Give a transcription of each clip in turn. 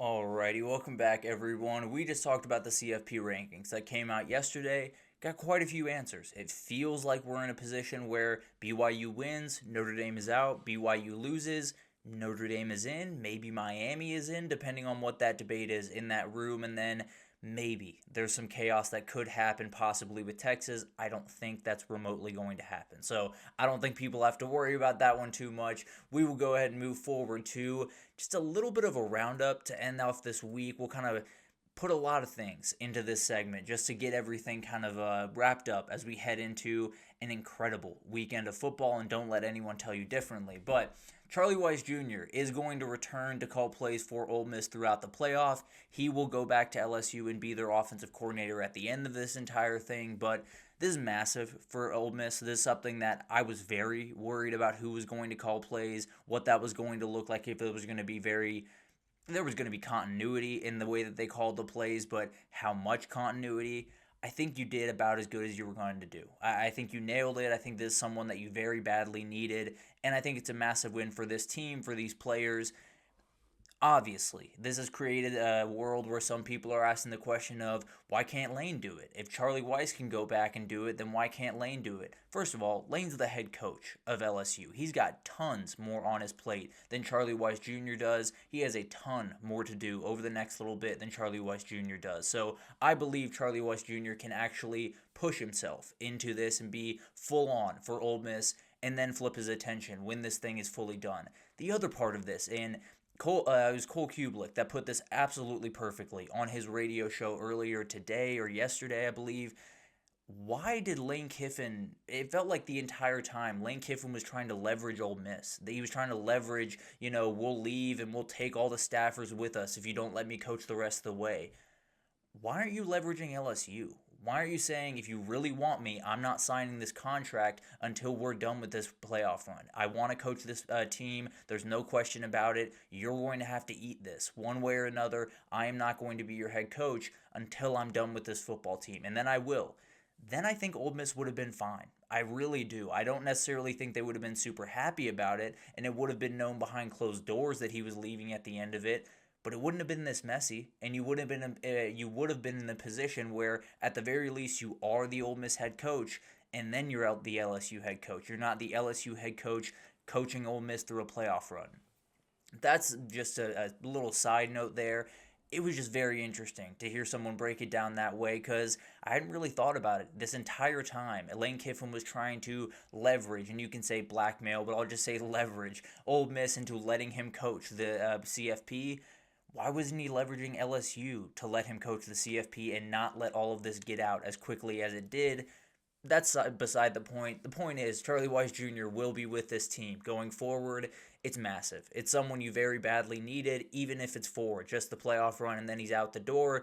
Alrighty, welcome back everyone. We just talked about the CFP rankings that came out yesterday. Got quite a few answers. It feels like we're in a position where BYU wins, Notre Dame is out, BYU loses, Notre Dame is in, maybe Miami is in, depending on what that debate is in that room, and then maybe there's some chaos that could happen possibly with Texas. I don't think that's remotely going to happen. So I don't think people have to worry about that one too much. We will go ahead and move forward to just a little bit of a roundup to end off this week. We'll kind of put a lot of things into this segment just to get everything kind of wrapped up as we head into an incredible weekend of football, and don't let anyone tell you differently. But Charlie Weis Jr. is going to return to call plays for Ole Miss throughout the playoff. He will go back to LSU and be their offensive coordinator at the end of this entire thing, but this is massive for Ole Miss. This is something that I was very worried about who was going to call plays, what that was going to look like, if it was going to be there was going to be continuity in the way that they called the plays, but how much continuity? I think you did about as good as you were going to do. I think you nailed it. I think this is someone that you very badly needed, and I think it's a massive win for this team, for these players. Obviously, this has created a world where some people are asking the question of why can't Lane do it? If Charlie Weis can go back and do it, then why can't Lane do it? First of all, Lane's the head coach of LSU. He's got tons more on his plate than Charlie Weis Jr. does. He has a ton more to do over the next little bit than Charlie Weis Jr. does. So I believe Charlie Weis Jr. can actually push himself into this and be full on for Ole Miss and then flip his attention when this thing is fully done. The other part of this, and it was Cole Kublik that put this absolutely perfectly on his radio show earlier today or yesterday, I believe. Why did Lane Kiffin? It felt like the entire time Lane Kiffin was trying to leverage Ole Miss. He was trying to leverage, we'll leave and we'll take all the staffers with us if you don't let me coach the rest of the way. Why aren't you leveraging LSU? Why are you saying, if you really want me, I'm not signing this contract until we're done with this playoff run? I want to coach this team. There's no question about it. You're going to have to eat this one way or another. I am not going to be your head coach until I'm done with this football team, and then I will. Then I think Ole Miss would have been fine. I really do. I don't necessarily think they would have been super happy about it, and it would have been known behind closed doors that he was leaving at the end of it, but it wouldn't have been this messy, and you would have been in a position where, at the very least, you are the Ole Miss head coach, and then you're out the LSU head coach. You're not the LSU head coach coaching Ole Miss through a playoff run. That's just a little side note there. It was just very interesting to hear someone break it down that way, because I hadn't really thought about it this entire time. Lane Kiffin was trying to leverage, and you can say blackmail, but I'll just say leverage, Ole Miss into letting him coach the CFP. Why wasn't he leveraging LSU to let him coach the CFP and not let all of this get out as quickly as it did? That's beside the point. The point is, Charlie Weis Jr. will be with this team going forward. It's massive. It's someone you very badly needed, even if it's for just the playoff run and then he's out the door.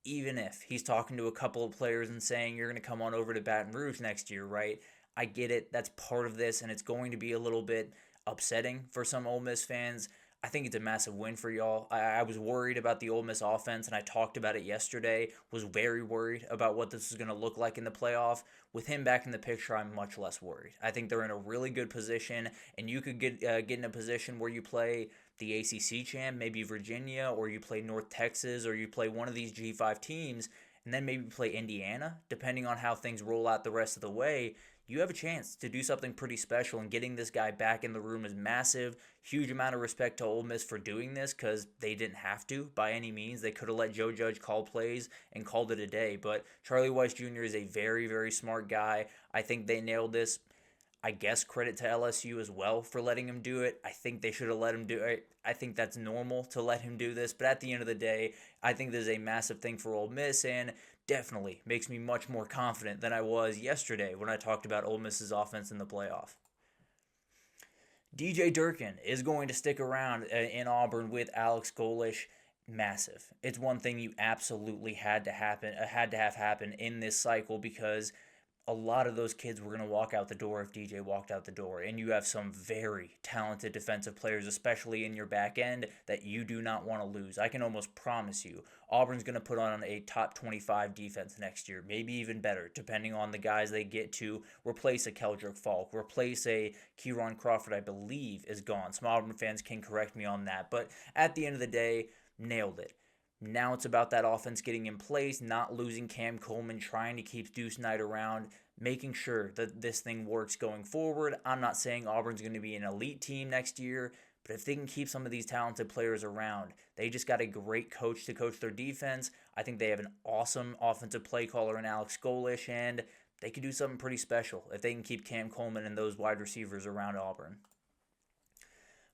Even if he's talking to a couple of players and saying, you're going to come on over to Baton Rouge next year, right? I get it. That's part of this, and it's going to be a little bit upsetting for some Ole Miss fans. I think it's a massive win for y'all. I was worried about the Ole Miss offense, and I talked about it yesterday. Was very worried about what this is going to look like in the playoff. With him back in the picture, I'm much less worried. I think they're in a really good position, and you could get in a position where you play the ACC champ, maybe Virginia, or you play North Texas, or you play one of these G5 teams, and then maybe play Indiana, depending on how things roll out the rest of the way. You have a chance to do something pretty special, and getting this guy back in the room is massive. Huge amount of respect to Ole Miss for doing this, because they didn't have to by any means. They could have let Joe Judge call plays and called it a day, but Charlie Weis Jr. is a very, very smart guy. I think they nailed this. I guess credit to LSU as well for letting him do it. I think they should have let him do it. I think that's normal to let him do this, but at the end of the day, I think this is a massive thing for Ole Miss, and definitely makes me much more confident than I was yesterday when I talked about Ole Miss's offense in the playoff. DJ Durkin is going to stick around in Auburn with Alex Golish. Massive. It's one thing you absolutely had to have happen in this cycle, because a lot of those kids were going to walk out the door if DJ walked out the door. And you have some very talented defensive players, especially in your back end, that you do not want to lose. I can almost promise you, Auburn's going to put on a top 25 defense next year, maybe even better, depending on the guys they get to replace a Keldrick Falk, replace a Kieron Crawford, I believe, is gone. Some Auburn fans can correct me on that. But at the end of the day, nailed it. Now it's about that offense getting in place, not losing Cam Coleman, trying to keep Deuce Knight around, making sure that this thing works going forward. I'm not saying Auburn's going to be an elite team next year, but if they can keep some of these talented players around, they just got a great coach to coach their defense. I think they have an awesome offensive play caller in Alex Golish, and they could do something pretty special if they can keep Cam Coleman and those wide receivers around Auburn.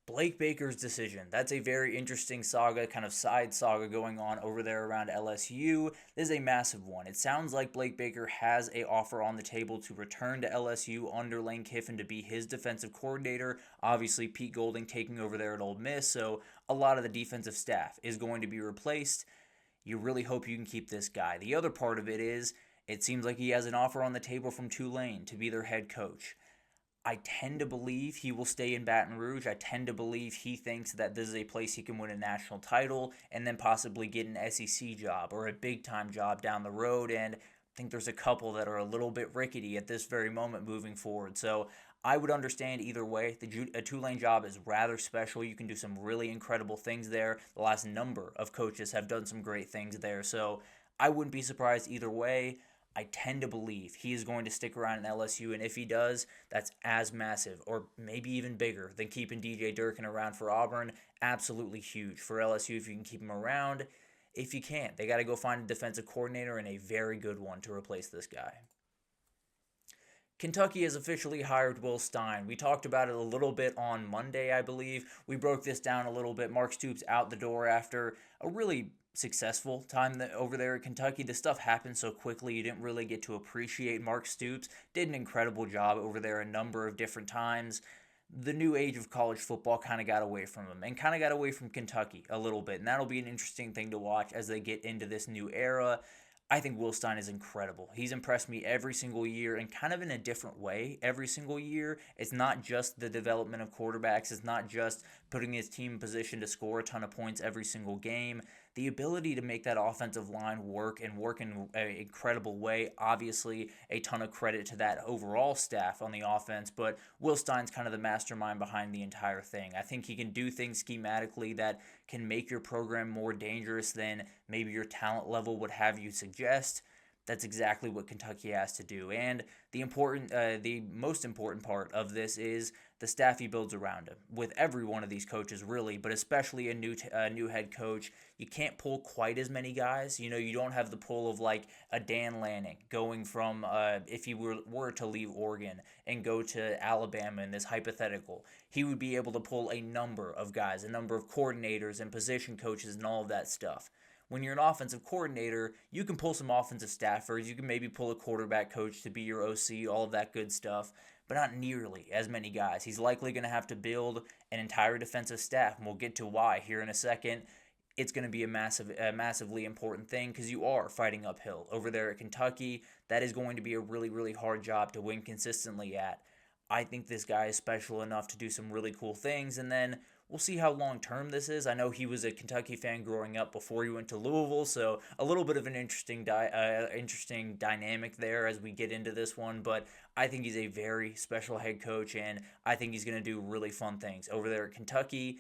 Blake Baker's decision. That's a very interesting saga, kind of side saga going on over there around LSU. This is a massive one. It sounds like Blake Baker has an offer on the table to return to LSU under Lane Kiffin to be his defensive coordinator. Obviously, Pete Golding taking over there at Ole Miss, so a lot of the defensive staff is going to be replaced. You really hope you can keep this guy. The other part of it is, it seems like he has an offer on the table from Tulane to be their head coach. I tend to believe he will stay in Baton Rouge. I tend to believe he thinks that this is a place he can win a national title and then possibly get an SEC job or a big-time job down the road. And I think there's a couple that are a little bit rickety at this very moment moving forward. So I would understand either way. A Tulane job is rather special. You can do some really incredible things there. The last number of coaches have done some great things there. So I wouldn't be surprised either way. I tend to believe he is going to stick around in LSU, and if he does, that's as massive or maybe even bigger than keeping DJ Durkin around for Auburn. Absolutely huge for LSU if you can keep him around. If you can't, they got to go find a defensive coordinator and a very good one to replace this guy. Kentucky has officially hired Will Stein. We talked about it a little bit on Monday, I believe. We broke this down a little bit. Mark Stoops out the door after a really successful time over there at Kentucky. This stuff happened so quickly you didn't really get to appreciate Mark Stoops. Did an incredible job over there a number of different times. The new age of college football kind of got away from him and kind of got away from Kentucky a little bit. And that'll be an interesting thing to watch as they get into this new era. I think Will Stein is incredible. He's impressed me every single year and kind of in a different way every single year. It's not just the development of quarterbacks. It's not just putting his team in position to score a ton of points every single game. The ability to make that offensive line work and work in an incredible way. Obviously, a ton of credit to that overall staff on the offense, but Will Stein's kind of the mastermind behind the entire thing. I think he can do things schematically that can make your program more dangerous than maybe your talent level would have you suggest. That's exactly what Kentucky has to do. And the most important part of this is the staff he builds around him. With every one of these coaches, really, but especially a new head coach, you can't pull quite as many guys. You don't have the pull of like a Dan Lanning going from if he were to leave Oregon and go to Alabama in this hypothetical. He would be able to pull a number of guys, a number of coordinators and position coaches and all of that stuff. When you're an offensive coordinator, you can pull some offensive staffers. You can maybe pull a quarterback coach to be your OC, all of that good stuff, but not nearly as many guys. He's likely going to have to build an entire defensive staff, and we'll get to why here in a second. It's going to be a massively important thing because you are fighting uphill over there at Kentucky. That is going to be a really, really hard job to win consistently at. I think this guy is special enough to do some really cool things, and then we'll see how long-term this is. I know he was a Kentucky fan growing up before he went to Louisville, so a little bit of an interesting dynamic there as we get into this one, but I think he's a very special head coach, and I think he's going to do really fun things over there at Kentucky.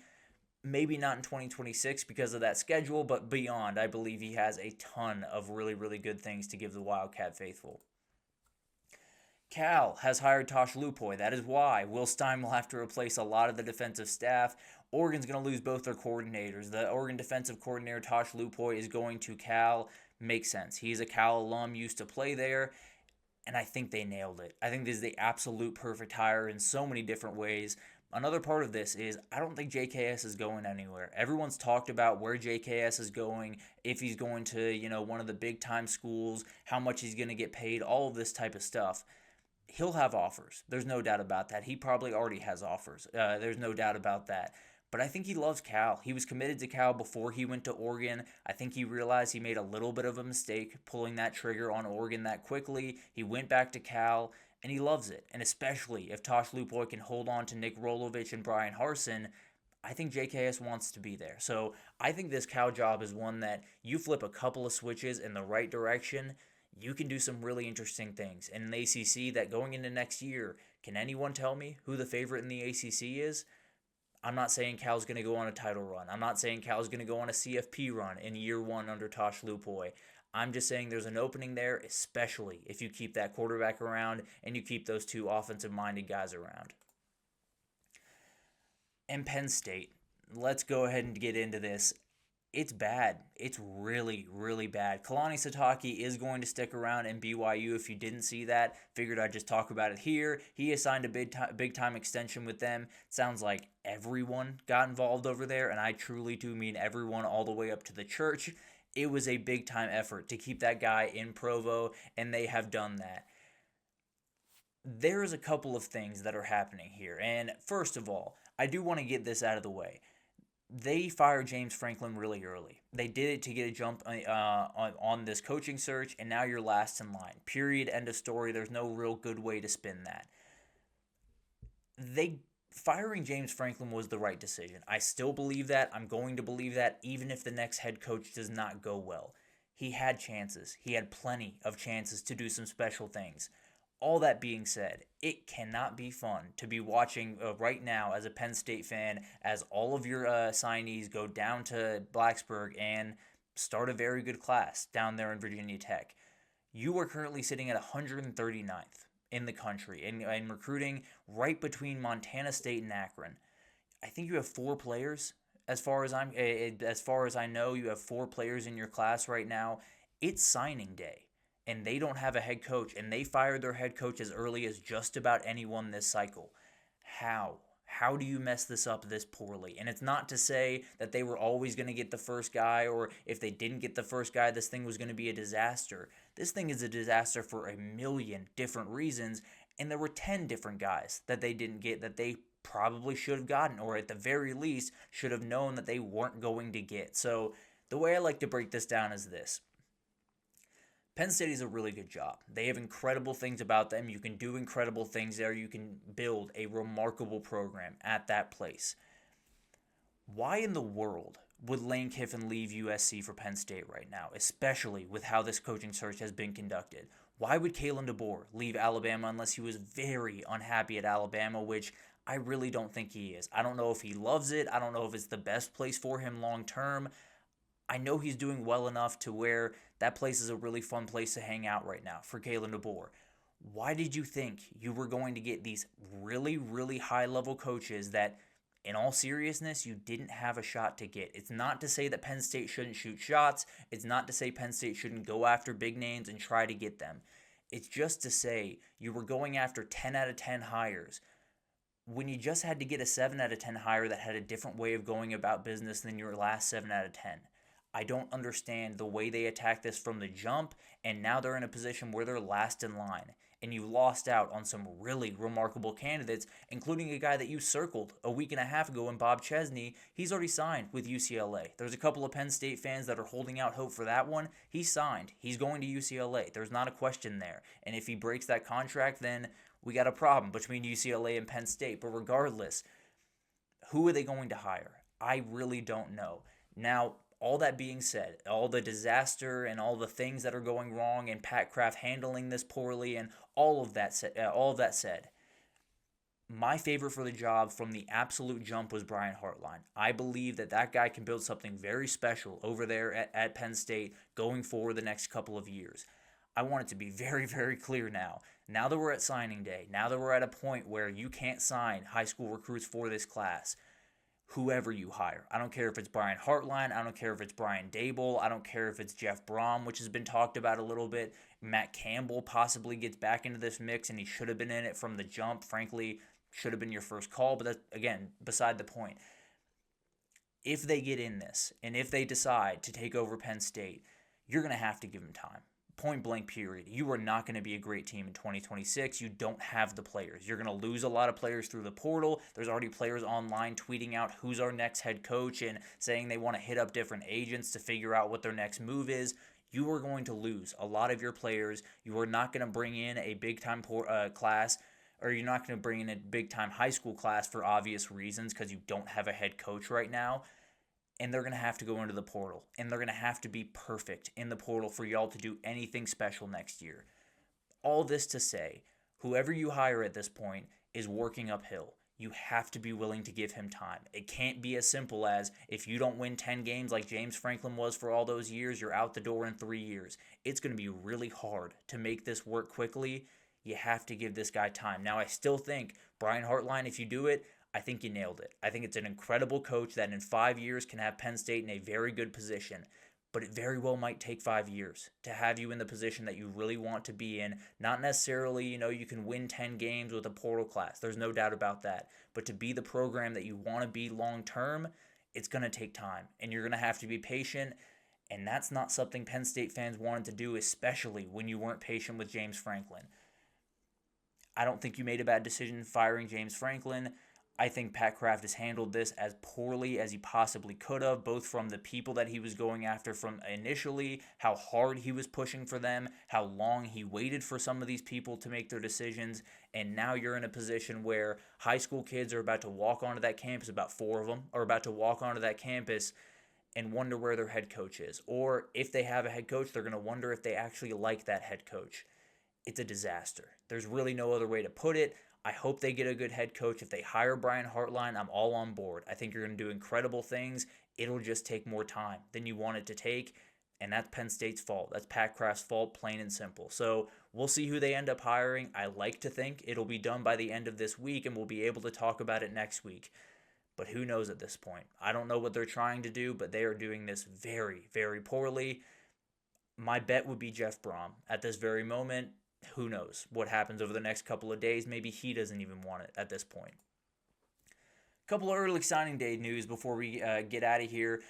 Maybe not in 2026 because of that schedule, but beyond, I believe he has a ton of really, really good things to give the Wildcat faithful. Cal has hired Tosh Lupoy. That is why Will Stein will have to replace a lot of the defensive staff. Oregon's going to lose both their coordinators. The Oregon defensive coordinator, Tosh Lupoy, is going to Cal. Makes sense. He's a Cal alum, used to play there, and I think they nailed it. I think this is the absolute perfect hire in so many different ways. Another part of this is I don't think JKS is going anywhere. Everyone's talked about where JKS is going, if he's going to, one of the big-time schools, how much he's going to get paid, all of this type of stuff. He'll have offers. There's no doubt about that. He probably already has offers. There's no doubt about that. But I think he loves Cal. He was committed to Cal before he went to Oregon. I think he realized he made a little bit of a mistake pulling that trigger on Oregon that quickly. He went back to Cal, and he loves it. And especially if Tosh Lupoy can hold on to Nick Rolovich and Brian Harsin, I think JKS wants to be there. So I think this Cal job is one that you flip a couple of switches in the right direction, you can do some really interesting things. And in the ACC, that going into next year, can anyone tell me who the favorite in the ACC is? I'm not saying Cal's going to go on a title run. I'm not saying Cal's going to go on a CFP run in year one under Tosh Lupoy. I'm just saying there's an opening there, especially if you keep that quarterback around and you keep those two offensive-minded guys around. And Penn State, let's go ahead and get into this. It's bad. It's really, really bad. Kalani Sitake is going to stick around in BYU. If you didn't see that, figured I'd just talk about it here. He has signed a big time extension with them. Sounds like everyone got involved over there, and I truly do mean everyone all the way up to the church. It was a big time effort to keep that guy in Provo, and they have done that. There's a couple of things that are happening here, and first of all, I do want to get this out of the way. They fired James Franklin really early. They did it to get a jump on this coaching search, and now you're last in line. Period. End of story. There's no real good way to spin that. Firing James Franklin was the right decision. I still believe that. I'm going to believe that even if the next head coach does not go well. He had chances. He had plenty of chances to do some special things. All that being said, it cannot be fun to be watching right now as a Penn State fan as all of your signees go down to Blacksburg and start a very good class down there in Virginia Tech. You are currently sitting at 139th in the country in recruiting, right between Montana State and Akron. I think you have 4 players. As far as I know, you have 4 players in your class right now. It's signing day. And they don't have a head coach, and they fired their head coach as early as just about anyone this cycle. How? How do you mess this up this poorly? And it's not to say that they were always going to get the first guy, or if they didn't get the first guy, this thing was going to be a disaster. This thing is a disaster for a million different reasons, and there were 10 different guys that they didn't get that they probably should have gotten, or at the very least should have known that they weren't going to get. So the way I like to break this down is this. Penn State is a really good job. They have incredible things about them. You can do incredible things there. You can build a remarkable program at that place. Why in the world would Lane Kiffin leave USC for Penn State right now, especially with how this coaching search has been conducted? Why would Kalen DeBoer leave Alabama unless he was very unhappy at Alabama, which I really don't think he is. I don't know if he loves it. I don't know if it's the best place for him long term. I know he's doing well enough to where that place is a really fun place to hang out right now for Kalen DeBoer. Why did you think you were going to get these really, really high-level coaches that, in all seriousness, you didn't have a shot to get? It's not to say that Penn State shouldn't shoot shots. It's not to say Penn State shouldn't go after big names and try to get them. It's just to say you were going after 10 out of 10 hires when you just had to get a 7 out of 10 hire that had a different way of going about business than your last 7 out of 10. I don't understand the way they attacked this from the jump, and now they're in a position where they're last in line. And you lost out on some really remarkable candidates, including a guy that you circled a week and a half ago in Bob Chesney. He's already signed with UCLA. There's a couple of Penn State fans that are holding out hope for that one. He's signed. He's going to UCLA. There's not a question there. And if he breaks that contract, then we got a problem between UCLA and Penn State. But regardless, who are they going to hire? I really don't know. Now, all that being said, all the disaster and all the things that are going wrong and Pat Kraft handling this poorly and all of that said, my favorite for the job from the absolute jump was Brian Hartline. I believe that guy can build something very special over there at Penn State going forward the next couple of years. I want it to be very, very clear now. Now that we're at signing day, now that we're at a point where you can't sign high school recruits for this class, whoever you hire. I don't care if it's Brian Hartline. I don't care if it's Brian Dable. I don't care if it's Jeff Brom, which has been talked about a little bit. Matt Campbell possibly gets back into this mix, and he should have been in it from the jump. Frankly, should have been your first call, but that's, again, beside the point. If they get in this, and if they decide to take over Penn State, you're going to have to give them time. Point blank period. You are not going to be a great team in 2026. You don't have the players. You're going to lose a lot of players through the portal. There's already players online tweeting out who's our next head coach and saying they want to hit up different agents to figure out what their next move is. You are going to lose a lot of your players. You are not going to bring in a big-time class, or you're not going to bring in a big-time high school class for obvious reasons because you don't have a head coach right now. And they're going to have to go into the portal. And they're going to have to be perfect in the portal for y'all to do anything special next year. All this to say, whoever you hire at this point is working uphill. you have to be willing to give him time. It can't be as simple as if you don't win 10 games like James Franklin was for all those years, you're out the door in 3 years. It's going to be really hard to make this work quickly. You have to give this guy time. Now, I still think Brian Hartline, if you do it, I think you nailed it. I think it's an incredible coach that in 5 years can have Penn State in a very good position. But it very well might take 5 years to have you in the position that you really want to be in. Not necessarily, you can win 10 games with a portal class. There's no doubt about that. But to be the program that you want to be long term, it's going to take time. And you're going to have to be patient. And that's not something Penn State fans wanted to do, especially when you weren't patient with James Franklin. I don't think you made a bad decision firing James Franklin. I think Pat Kraft has handled this as poorly as he possibly could have, both from the people that he was going after from initially, how hard he was pushing for them, how long he waited for some of these people to make their decisions, and now you're in a position where high school kids are about to walk onto that campus, about 4 of them are about to walk onto that campus and wonder where their head coach is. Or if they have a head coach, they're going to wonder if they actually like that head coach. It's a disaster. There's really no other way to put it. I hope they get a good head coach. If they hire Brian Hartline, I'm all on board. I think you're going to do incredible things. It'll just take more time than you want it to take, and that's Penn State's fault. That's Pat Kraft's fault, plain and simple. So we'll see who they end up hiring. I like to think it'll be done by the end of this week, and we'll be able to talk about it next week. But who knows at this point? I don't know what they're trying to do, but they are doing this very, very poorly. My bet would be Jeff Brom at this very moment. Who knows what happens over the next couple of days? Maybe he doesn't even want it at this point. Couple of early signing day news before we get out of here.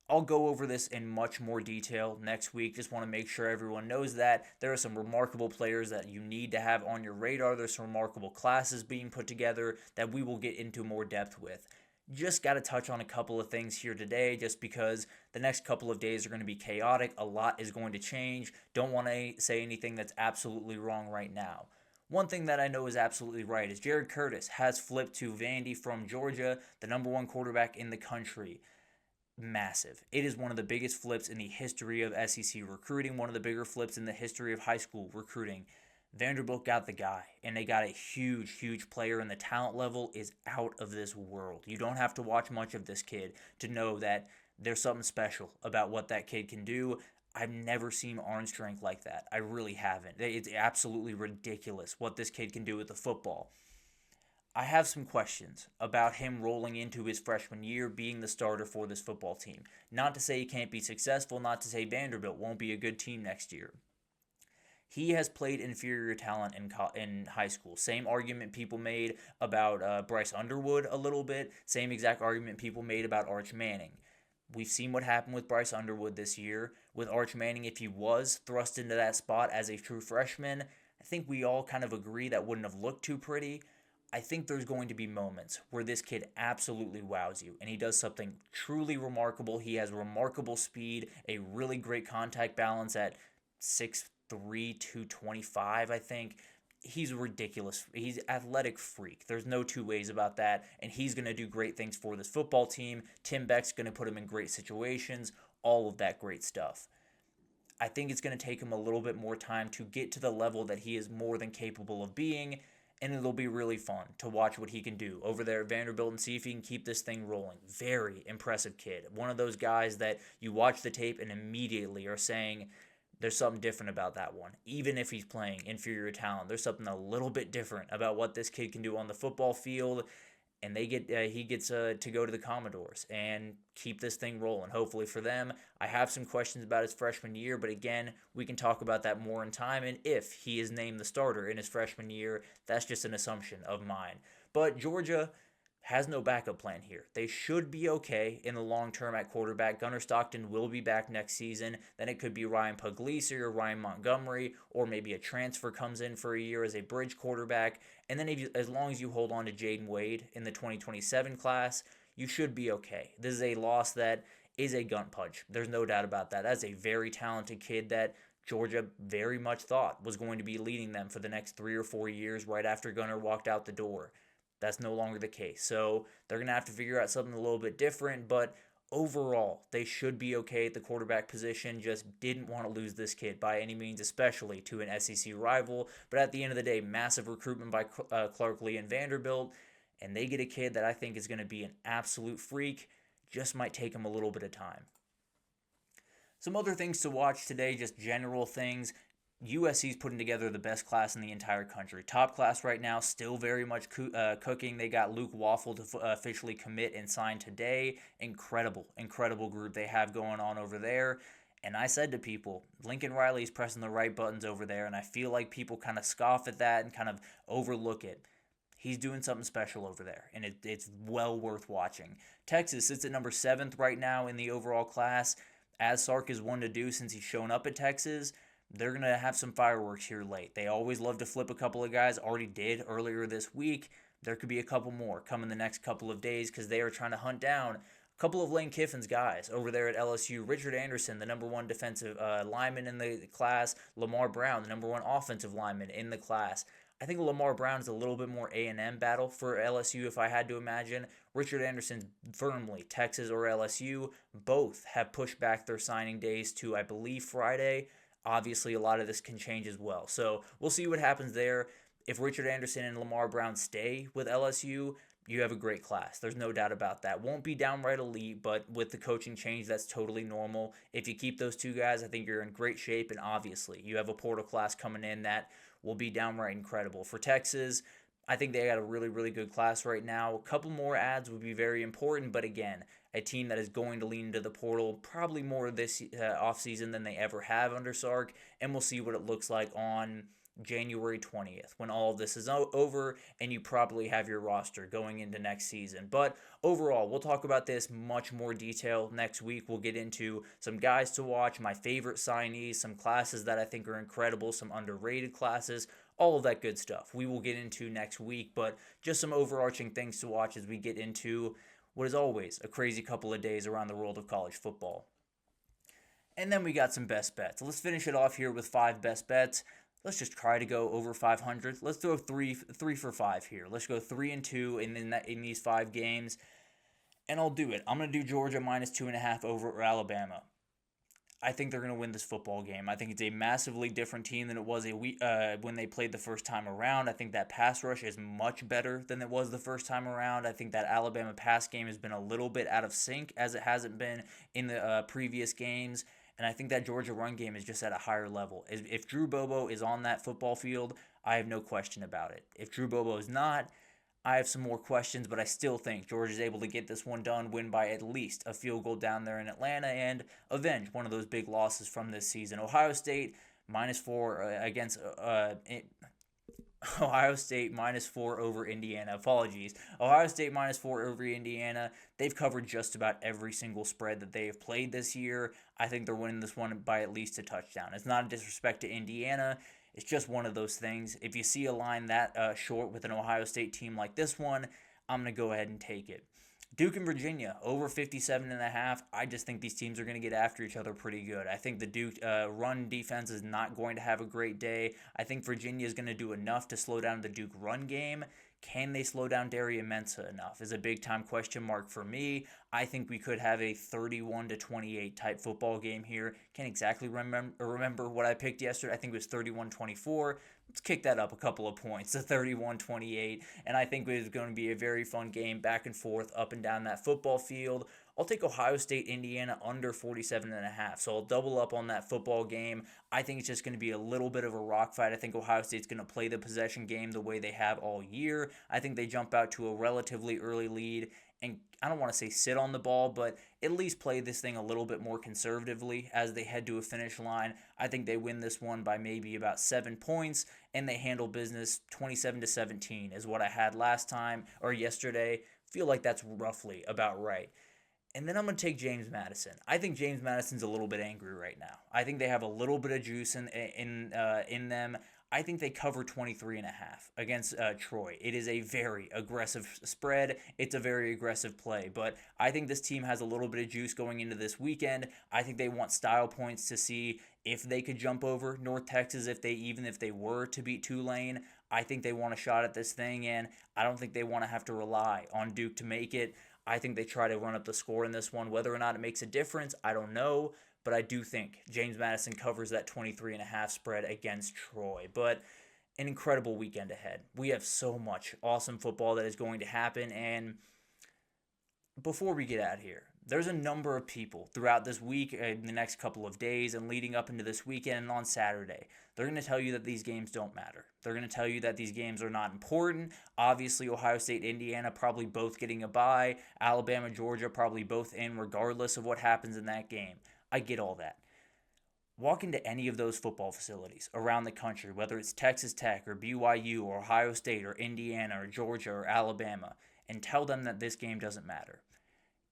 I'll go over this in much more detail next week. Just want to make sure everyone knows that there are some remarkable players that you need to have on your radar. There's some remarkable classes being put together that we will get into more depth with. Just got to touch on a couple of things here today just because the next couple of days are going to be chaotic. A lot is going to change. Don't want to say anything that's absolutely wrong right now. One thing that I know is absolutely right is Jared Curtis has flipped to Vandy from Georgia, the number 1 quarterback in the country. Massive. It is one of the biggest flips in the history of SEC recruiting, one of the bigger flips in the history of high school recruiting. Vanderbilt got the guy, and they got a huge, huge player, and the talent level is out of this world. You don't have to watch much of this kid to know that there's something special about what that kid can do. I've never seen arm strength like that. I really haven't. It's absolutely ridiculous what this kid can do with the football. I have some questions about him rolling into his freshman year being the starter for this football team. Not to say he can't be successful, not to say Vanderbilt won't be a good team next year. He has played inferior talent in high school. Same argument people made about Bryce Underwood a little bit. Same exact argument people made about Arch Manning. We've seen what happened with Bryce Underwood this year. With Arch Manning, if he was thrust into that spot as a true freshman, I think we all kind of agree that wouldn't have looked too pretty. I think there's going to be moments where this kid absolutely wows you, and he does something truly remarkable. He has remarkable speed, a really great contact balance at 6'3", 225, I think. He's ridiculous. He's an athletic freak. There's no two ways about that, and he's going to do great things for this football team. Tim Beck's going to put him in great situations, all of that great stuff. I think it's going to take him a little bit more time to get to the level that he is more than capable of being, and it'll be really fun to watch what he can do over there at Vanderbilt and see if he can keep this thing rolling. Very impressive kid. One of those guys that you watch the tape and immediately are saying, there's something different about that one. Even if he's playing inferior talent, there's something a little bit different about what this kid can do on the football field. And he gets to go to the Commodores and keep this thing rolling, hopefully for them. I have some questions about his freshman year, but again, we can talk about that more in time. And if he is named the starter in his freshman year, that's just an assumption of mine. But Georgia has no backup plan here. They should be okay in the long term at quarterback. Gunnar Stockton will be back next season. Then it could be Ryan Puglisi or Ryan Montgomery, or maybe a transfer comes in for a year as a bridge quarterback. And then as long as you hold on to Jaden Wade in the 2027 class, you should be okay. This is a loss that is a gun punch. There's no doubt about that. That's a very talented kid that Georgia very much thought was going to be leading them for the next 3 or 4 years right after Gunnar walked out the door. That's no longer the case. So they're going to have to figure out something a little bit different, but overall, they should be okay at the quarterback position. Just didn't want to lose this kid by any means, especially to an SEC rival. But at the end of the day, massive recruitment by Clark Lee and Vanderbilt, and they get a kid that I think is going to be an absolute freak. Just might take him a little bit of time. Some other things to watch today, just general things. USC's putting together the best class in the entire country. Top class right now, still very much cooking. They got Luke Waffle to officially commit and sign today. Incredible group they have going on over there. And I said to people, Lincoln Riley's pressing the right buttons over there, and I feel like people kind of scoff at that and kind of overlook it. He's doing something special over there, and it's well worth watching. Texas sits at number 7th right now in the overall class. As Sark is one to do since he's shown up at Texas, they're going to have some fireworks here late. They always love to flip a couple of guys. Already did earlier this week. There could be a couple more coming the next couple of days because they are trying to hunt down a couple of Lane Kiffin's guys over there at LSU. Richard Anderson, the number 1 defensive lineman in the class. Lamar Brown, the number 1 offensive lineman in the class. I think Lamar Brown is a little bit more A&M battle for LSU if I had to imagine. Richard Anderson firmly Texas or LSU. Both have pushed back their signing days to, I believe, Friday. Obviously, a lot of this can change as well. So we'll see what happens there. If Richard Anderson and Lamar Brown stay with LSU, you have a great class. There's no doubt about that. Won't be downright elite, but with the coaching change, that's totally normal. If you keep those two guys, I think you're in great shape. And obviously, you have a portal class coming in that will be downright incredible. For Texas, I think they got a really good class right now. A couple more ads would be very important, but again, a team that is going to lean into the portal probably more this offseason than they ever have under Sark, and we'll see what it looks like on January 20th when all of this is over and you probably have your roster going into next season. But overall, we'll talk about this much more detail next week. We'll get into some guys to watch, my favorite signees, some classes that I think are incredible, some underrated classes, all of that good stuff we will get into next week. But just some overarching things to watch as we get into what is always a crazy couple of days around the world of college football. And then we got some best bets. Let's finish it off here with 5 best bets. Let's just try to go over 500. Let's throw three for 5 here. Let's go 3-2 in these 5 games, and I'll do it. I'm gonna do Georgia minus 2.5 over Alabama. I think they're gonna win this football game. I think it's a massively different team than it was when they played the first time around. I think that pass rush is much better than it was the first time around. I think that Alabama pass game has been a little bit out of sync as it hasn't been in the previous games. And I think that Georgia run game is just at a higher level. If Drew Bobo is on that football field, I have no question about it. If Drew Bobo is not, I have some more questions, but I still think Georgia is able to get this one done, win by at least a field goal down there in Atlanta, and avenge one of those big losses from this season. Ohio State minus 4 against Ohio State minus 4 over Indiana. Apologies. Ohio State minus 4 over Indiana. They've covered just about every single spread that they have played this year. I think they're winning this one by at least a touchdown. It's not a disrespect to Indiana. It's just one of those things. If you see a line that short with an Ohio State team like this one, I'm going to go ahead and take it. Duke and Virginia, over 57.5. I just think these teams are going to get after each other pretty good. I think the Duke run defense is not going to have a great day. I think Virginia is going to do enough to slow down the Duke run game. Can they slow down Darian Mensah enough is a big-time question mark for me. I think we could have a 31-28 type football game here. Can't exactly remember what I picked yesterday. I think it was 31-24. Let's kick that up a couple of points to 31-28, and I think it's going to be a very fun game, back and forth, up and down that football field. I'll take Ohio State, Indiana under 47.5, so I'll double up on that football game. I think it's just going to be a little bit of a rock fight. I think Ohio State's going to play the possession game the way they have all year. I think they jump out to a relatively early lead, and I don't want to say sit on the ball, but at least play this thing a little bit more conservatively as they head to a finish line. I think they win this one by maybe about 7 points, and they handle business 27-17 is what I had last time or yesterday. Feel like that's roughly about right. And then I'm going to take James Madison. I think James Madison's a little bit angry right now. I think they have a little bit of juice in them. I think they cover 23.5 against Troy. It is a very aggressive spread. It's a very aggressive play. But I think this team has a little bit of juice going into this weekend. I think they want style points to see if they could jump over North Texas, even if they were to beat Tulane. I think they want a shot at this thing, and I don't think they want to have to rely on Duke to make it. I think they try to run up the score in this one. Whether or not it makes a difference, I don't know. But I do think James Madison covers that 23.5 spread against Troy. But an incredible weekend ahead. We have so much awesome football that is going to happen. And before we get out of here, there's a number of people throughout this week, in the next couple of days, and leading up into this weekend and on Saturday. They're going to tell you that these games don't matter. They're going to tell you that these games are not important. Obviously, Ohio State, Indiana probably both getting a bye. Alabama, Georgia probably both in regardless of what happens in that game. I get all that. Walk into any of those football facilities around the country, whether it's Texas Tech or BYU or Ohio State or Indiana or Georgia or Alabama, and tell them that this game doesn't matter.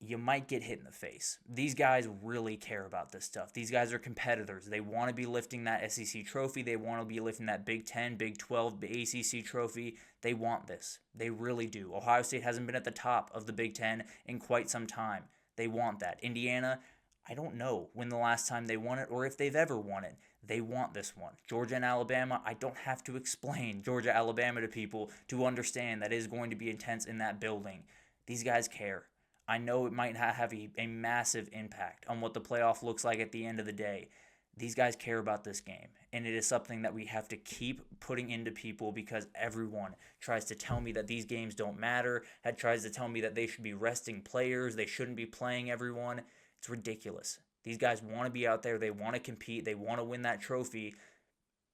You might get hit in the face. These guys really care about this stuff. These guys are competitors. They want to be lifting that SEC trophy. They want to be lifting that Big 10, Big 12, ACC trophy. They want this. They really do. Ohio State hasn't been at the top of the Big 10 in quite some time. They want that. Indiana, I don't know when the last time they won it or if they've ever won it. They want this one. Georgia and Alabama, I don't have to explain Georgia, Alabama to people to understand that it is going to be intense in that building. These guys care. I know it might not have a massive impact on what the playoff looks like at the end of the day. These guys care about this game, and it is something that we have to keep putting into people because everyone tries to tell me that these games don't matter, tries to tell me that they should be resting players, they shouldn't be playing everyone. It's ridiculous. These guys want to be out there, they want to compete, they want to win that trophy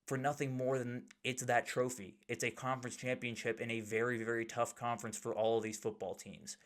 for nothing more than it's that trophy. It's a conference championship in a very, very tough conference for all of these football teams.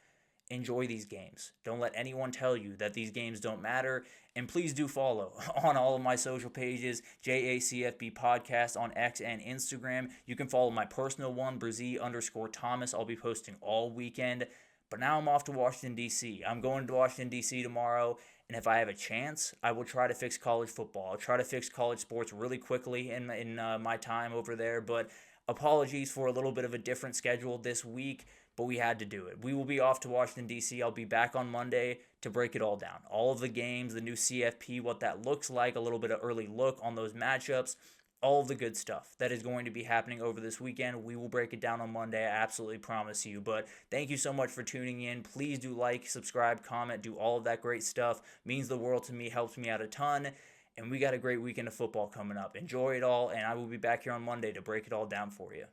Enjoy these games. Don't let anyone tell you that these games don't matter. And please do follow on all of my social pages, JACFB Podcast on X and Instagram. You can follow my personal one, Brzee_Thomas. I'll be posting all weekend. But now I'm off to Washington, D.C. I'm going to Washington, D.C. tomorrow. And if I have a chance, I will try to fix college football. I'll try to fix college sports really quickly in my time over there. But apologies for a little bit of a different schedule this week. But we had to do it. We will be off to Washington, D.C. I'll be back on Monday to break it all down. All of the games, the new CFP, what that looks like, a little bit of early look on those matchups, all of the good stuff that is going to be happening over this weekend. We will break it down on Monday, I absolutely promise you. But thank you so much for tuning in. Please do like, subscribe, comment, do all of that great stuff. Means the world to me, helps me out a ton. And we got a great weekend of football coming up. Enjoy it all, and I will be back here on Monday to break it all down for you.